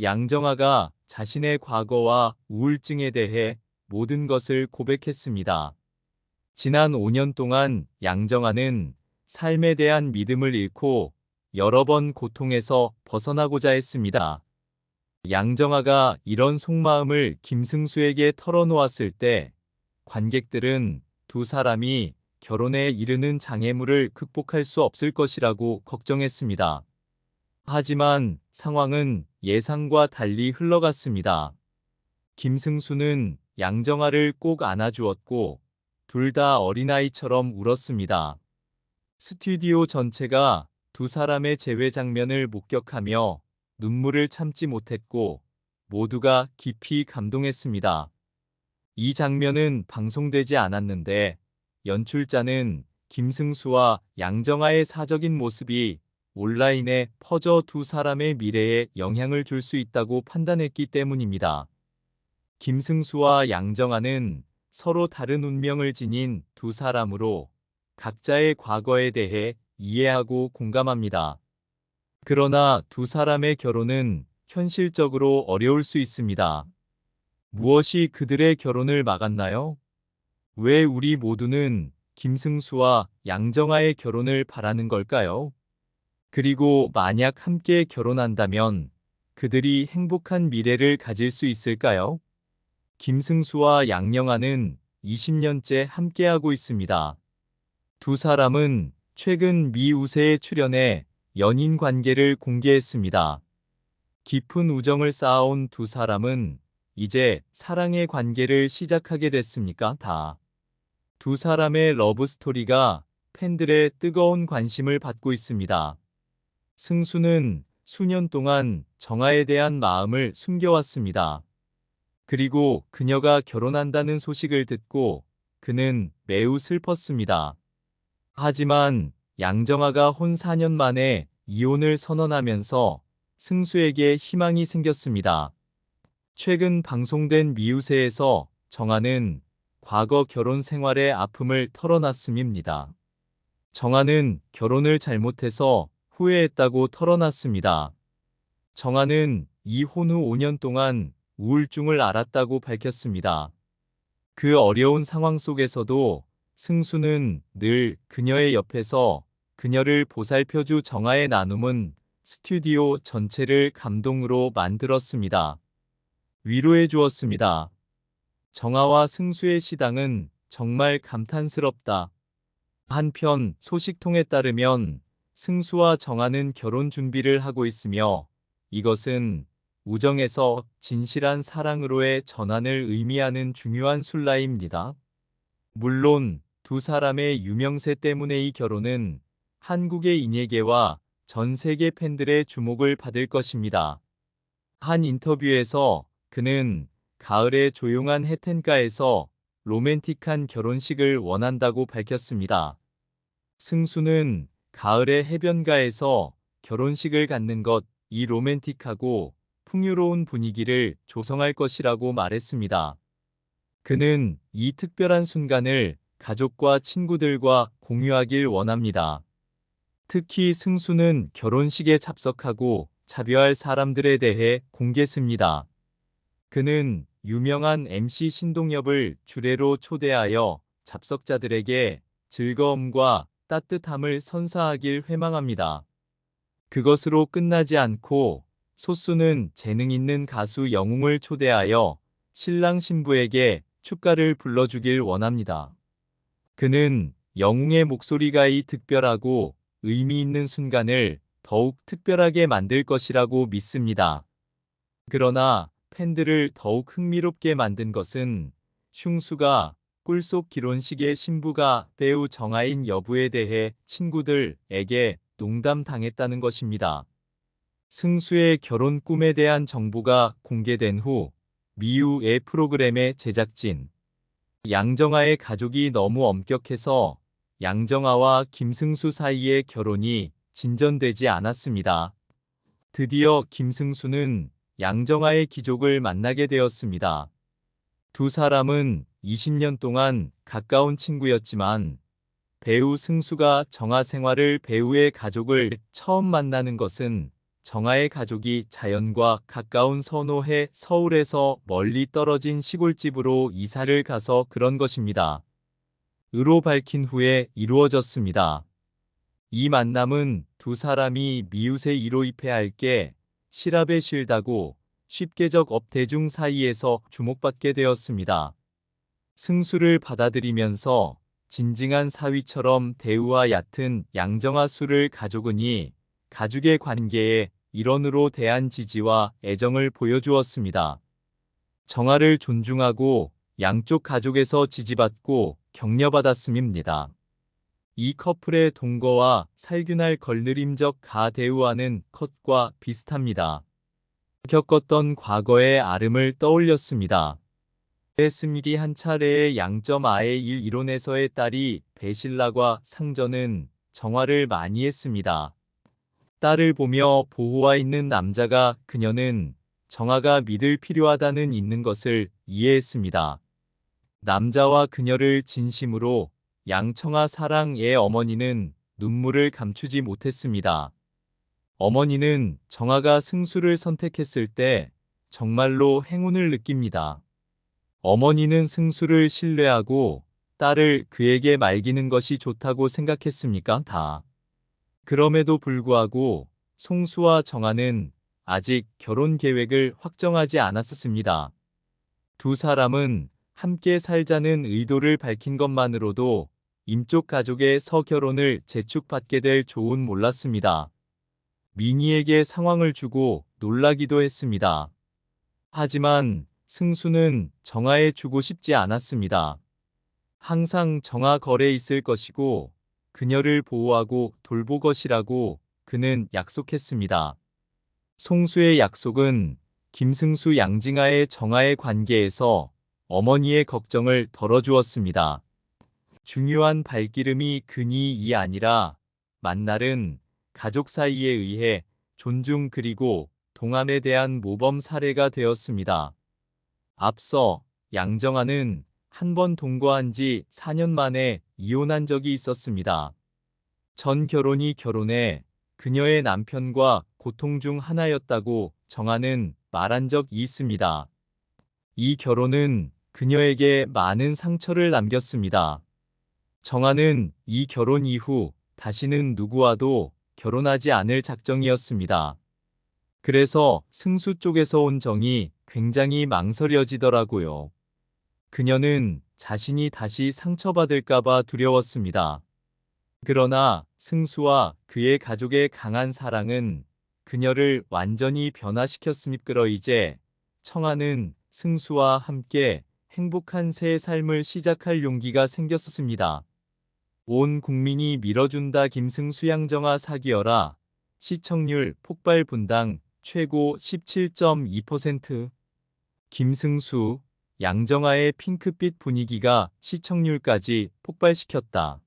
양정아가 자신의 과거와 우울증에 대해 모든 것을 고백했습니다. 지난 5년 동안 양정아는 삶에 대한 믿음을 잃고 여러 번 고통에서 벗어나고자 했습니다. 양정아가 이런 속마음을 김승수에게 털어놓았을 때 관객들은 두 사람이 결혼에 이르는 장애물을 극복할 수 없을 것이라고 걱정했습니다. 하지만 상황은 예상과 달리 흘러갔습니다. 김승수는 양정아를 꼭 안아주었고 둘 다 어린아이처럼 울었습니다. 스튜디오 전체가 두 사람의 재회 장면을 목격하며 눈물을 참지 못했고 모두가 깊이 감동했습니다. 이 장면은 방송되지 않았는데 연출자는 김승수와 양정아의 사적인 모습이 온라인에 퍼져 두 사람의 미래에 영향을 줄 수 있다고 판단했기 때문입니다. 김승수와 양정아는 서로 다른 운명을 지닌 두 사람으로 각자의 과거에 대해 이해하고 공감합니다. 그러나 두 사람의 결혼은 현실적으로 어려울 수 있습니다. 무엇이 그들의 결혼을 막았나요? 왜 우리 모두는 김승수와 양정아의 결혼을 바라는 걸까요? 그리고 만약 함께 결혼한다면 그들이 행복한 미래를 가질 수 있을까요? 김승수와 양정아는 20년째 함께하고 있습니다. 두 사람은 최근 미 우세에 출연해 연인 관계를 공개했습니다. 깊은 우정을 쌓아온 두 사람은 이제 사랑의 관계를 시작하게 됐습니까? 두 사람의 러브 스토리가 팬들의 뜨거운 관심을 받고 있습니다. 승수는 수년 동안 정아에 대한 마음을 숨겨왔습니다. 그리고 그녀가 결혼한다는 소식을 듣고 그는 매우 슬펐습니다. 하지만 양정아가 혼 4년 만에 이혼을 선언하면서 승수에게 희망이 생겼습니다. 최근 방송된 미우새에서 정아는 과거 결혼 생활의 아픔을 털어놨음입니다. 정아는 결혼을 잘못해서 후회했다고 털어놨습니다. 정아는 이혼 후 5년 동안 우울증을 앓았다고 밝혔습니다. 그 어려운 상황 속에서도 승수는 늘 그녀의 옆에서 그녀를 보살펴주 정아의 나눔은 스튜디오 전체를 감동으로 만들었습니다. 위로해 주었습니다. 정아와 승수의 시당은 정말 감탄스럽다. 한편 소식통에 따르면 승수와 정아는 결혼 준비를 하고 있으며 이것은 우정에서 진실한 사랑으로의 전환을 의미하는 중요한 순례입니다. 물론 두 사람의 유명세 때문에 이 결혼은 한국의 인예계와 전 세계 팬들의 주목을 받을 것입니다. 한 인터뷰에서 그는 가을의 조용한 해변가에서 로맨틱한 결혼식을 원한다고 밝혔습니다. 승수는 가을의 해변가에서 결혼식을 갖는 이 로맨틱하고 풍요로운 분위기를 조성할 것이라고 말했습니다. 그는 이 특별한 순간을 가족과 친구들과 공유하길 원합니다. 특히 승수는 결혼식에 참석하고 참여할 사람들에 대해 공개했습니다. 그는 유명한 MC 신동엽을 주례로 초대하여 참석자들에게 즐거움과 따뜻함을 선사하길 회망합니다. 그것으로 끝나지 않고 소수는 재능 있는 가수 영웅을 초대하여 신랑 신부에게 축가를 불러주길 원합니다. 그는 영웅의 목소리가 이 특별하고 의미 있는 순간을 더욱 특별하게 만들 것이라고 믿습니다. 그러나 팬들을 더욱 흥미롭게 만든 것은 흉수가 꿀속 결혼식의 신부가 배우 정아인 여부에 대해 친구들에게 농담당했다는 것입니다. 승수의 결혼 꿈에 대한 정보가 공개된 후 미우의 프로그램의 제작진 양정아의 가족이 너무 엄격해서 양정아와 김승수 사이의 결혼이 진전되지 않았습니다. 드디어 김승수는 양정아의 기족을 만나게 되었습니다. 두 사람은 20년 동안 가까운 친구였지만 배우 승수가 정아 생활을 배우의 가족을 처음 만나는 것은 정아의 가족이 자연과 가까운 선호해 서울에서 멀리 떨어진 시골집으로 이사를 가서 그런 것입니다. 으로 밝힌 후에 이루어졌습니다. 이 만남은 두 사람이 미웃에 이로 입회할 게 실압에 실다고 쉽게적 업대중 사이에서 주목받게 되었습니다. 승수를 받아들이면서 진증한 사위처럼 대우와 얕은 양정아 수를 가족은이 가족의 관계에 일원으로 대한 지지와 애정을 보여주었습니다. 정아를 존중하고 양쪽 가족에서 지지받고 격려받았음입니다. 이 커플의 동거와 살균할 걸느림적 가대우하는 컷과 비슷합니다. 겪었던 과거의 아름을 떠올렸습니다. 스밀이 한 차례의 양점아의 이론에서의 딸이 베실라과 상전은 정화를 많이 했습니다. 딸을 보며 보호와 있는 남자가 그녀는 정화가 믿을 필요하다는 있는 것을 이해했습니다. 남자와 그녀를 진심으로 양청아 사랑의 어머니는 눈물을 감추지 못했습니다. 어머니는 정아가 승수를 선택했을 때 정말로 행운을 느낍니다. 어머니는 승수를 신뢰하고 딸을 그에게 맡기는 것이 좋다고 생각했습니까? 다. 그럼에도 불구하고 송수와 정아는 아직 결혼 계획을 확정하지 않았습니다. 두 사람은 함께 살자는 의도를 밝힌 것만으로도 임쪽 가족의 서결혼을 재촉받게 될 조은 몰랐습니다. 미니에게 상황을 주고 놀라기도 했습니다. 하지만 승수는 정아에 주고 싶지 않았습니다. 항상 정아 걸에 있을 것이고 그녀를 보호하고 돌볼 것이라고 그는 약속했습니다. 송수의 약속은 김승수 양징아의 정아의 관계에서 어머니의 걱정을 덜어주었습니다. 중요한 발기름이 근이 아니라 만날은 가족 사이에 의해 존중 그리고 동안에 대한 모범 사례가 되었습니다. 앞서 양정아는 한 번 동거한 지 4년 만에 이혼한 적이 있었습니다. 전 결혼이 결혼해 그녀의 남편과 고통 중 하나였다고 정아는 말한 적이 있습니다. 이 결혼은 그녀에게 많은 상처를 남겼습니다. 정아는 이 결혼 이후 다시는 누구와도 결혼하지 않을 작정이었습니다. 그래서 승수 쪽에서 온 정이 굉장히 망설여지더라고요. 그녀는 자신이 다시 상처받을까봐 두려웠습니다. 그러나 승수와 그의 가족의 강한 사랑은 그녀를 완전히 변화시켰으니까 이제 청아는 승수와 함께 행복한 새 삶을 시작할 용기가 생겼습니다. 온 국민이 밀어준다 김승수 양정아 사귀어라. 시청률 폭발 분당 최고 17.2%. 김승수, 양정아의 핑크빛 분위기가 시청률까지 폭발시켰다.